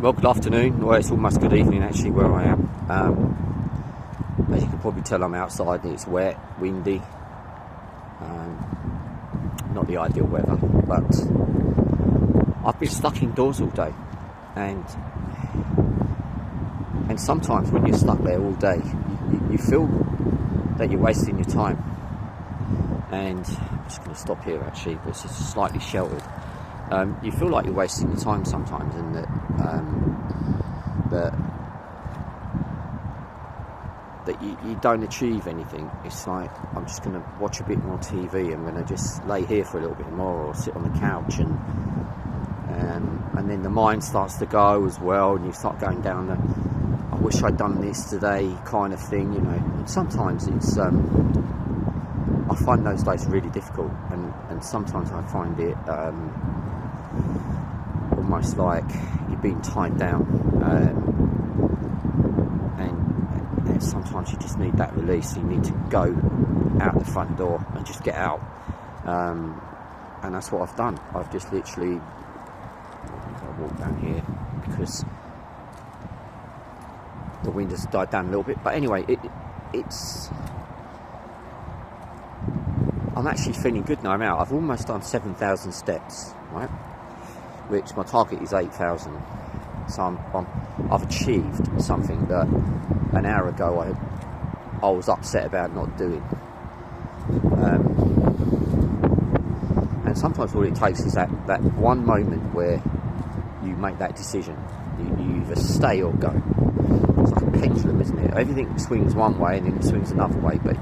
Well, good afternoon. Well, it's almost good evening actually where I am. As you can probably tell, I'm outside and it's wet, windy. Not the ideal weather, but I've been stuck indoors all day, and sometimes when you're stuck there all day, you feel that you're wasting your time. And I'm just going to stop here actually, but it's just slightly sheltered. You feel like you're wasting your time sometimes, and that you don't achieve anything. It's like, I'm just going to watch a bit more TV, I'm going to just lay here for a little bit more, or sit on the couch, and then the mind starts to go as well, and you start going down the I wish I'd done this today kind of thing, you know. And sometimes it's I find those days really difficult, and sometimes I find it almost like you're being tied down, and sometimes you just need that release. You need to go out the front door and just get out, and that's what I've done. I've just literally walked down here because the wind has died down a little bit, but anyway, I'm actually feeling good now. I'm out. I've almost done 7,000 steps, right? Which my target is 8,000. So I've achieved something that an hour ago I was upset about not doing. And sometimes all it takes is that one moment where you make that decision. You either stay or go. It's like a pendulum, isn't it? Everything swings one way and then it swings another way. But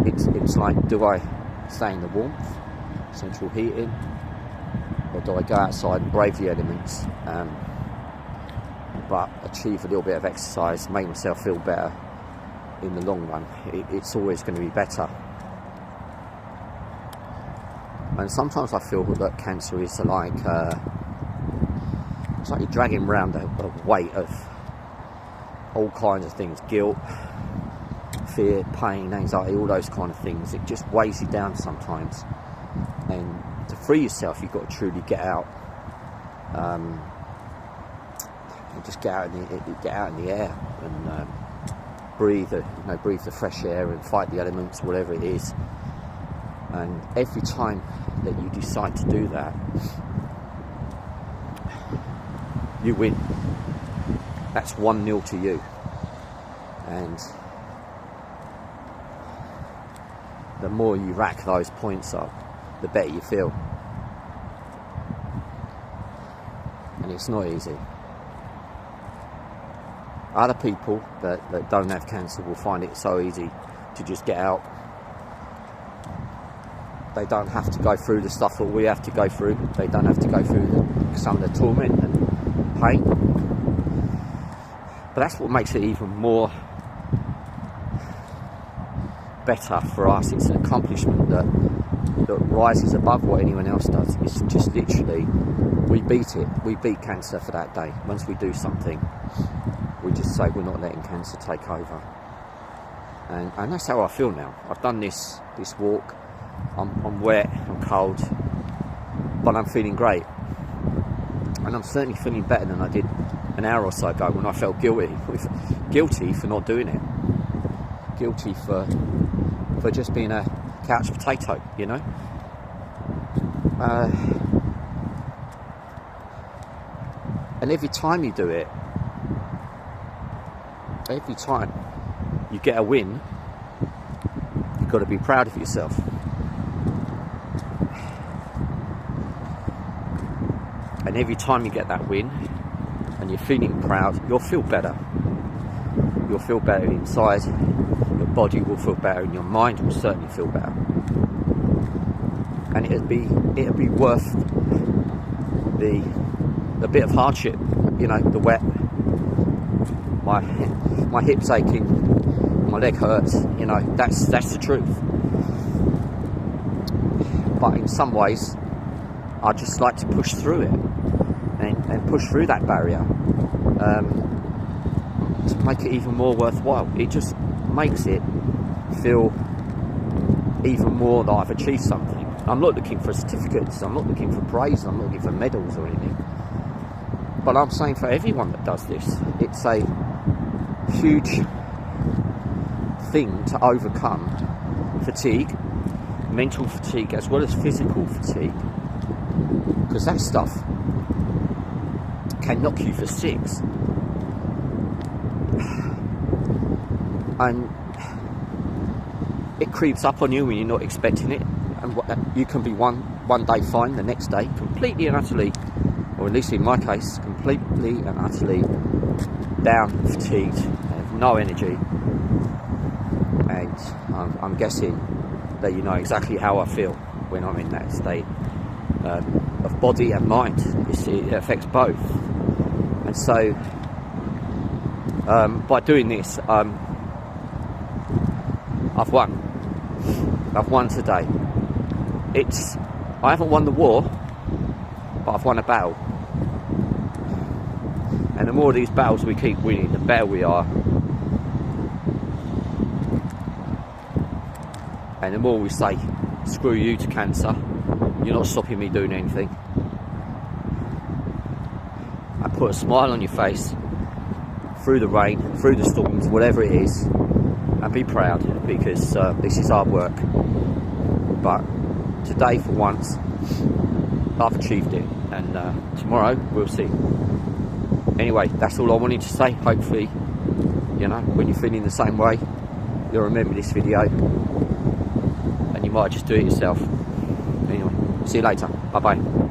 it's like, do I stay in the warmth, central heating, or do I go outside and brave the elements, but achieve a little bit of exercise, make myself feel better in the long run? It's always going to be better. And sometimes I feel that cancer is like it's like you're dragging around a weight of all kinds of things: guilt, fear, pain, anxiety, all those kind of things. It just weighs you down sometimes, and to free yourself, you've got to truly get out, and just get out in the air and breathe the fresh air and fight the elements, whatever it is. And every time that you decide to do that, you win. That's 1-0 to you, and the more you rack those points up, the better you feel. And it's not easy. Other people that don't have cancer will find it so easy to just get out. They don't have to go through the stuff that we have to go through. They don't have to go through some of the torment and pain. But that's what makes it even more better for us. It's an accomplishment that rises above what anyone else does. It's just literally, we beat it. We beat cancer for that day. Once we do something, we just say we're not letting cancer take over. And that's how I feel now. I've done this walk. I'm wet, I'm cold, but I'm feeling great. And I'm certainly feeling better than I did an hour or so ago when I felt guilty for not doing it. Guilty for just being a couch potato, you know. And every time you do it, every time you get a win, you've got to be proud of yourself. And every time you get that win and you're feeling proud, you'll feel better. You'll feel better inside. Your body will feel better, and your mind will certainly feel better. And it'll be worth the bit of hardship, you know, the wet, my hips aching, my leg hurts, you know, that's the truth. But in some ways, I just like to push through it and push through that barrier to make it even more worthwhile. It just makes it feel even more that I've achieved something. I'm not looking for certificates, I'm not looking for praise, I'm not looking for medals or anything. But I'm saying for everyone that does this, it's a huge thing to overcome fatigue, mental fatigue as well as physical fatigue, because that stuff can knock you for six. And it creeps up on you when you're not expecting it, and you can be one day fine, the next day completely and utterly, or at least in my case, completely and utterly down, fatigued, have no energy. And I'm guessing that you know exactly how I feel when I'm in that state of body and mind. It affects both. And so by doing this, I've won today. I haven't won the war, but I've won a battle. And the more of these battles we keep winning, the better we are. And the more we say, screw you to cancer, you're not stopping me doing anything. I put a smile on your face, through the rain, through the storms, whatever it is, and be proud, because this is hard work. But today, for once, I've achieved it, and tomorrow we'll see. Anyway, that's all I wanted to say. Hopefully, you know, when you're feeling the same way, you'll remember this video, and you might just do it yourself. Anyway, see you later. Bye bye.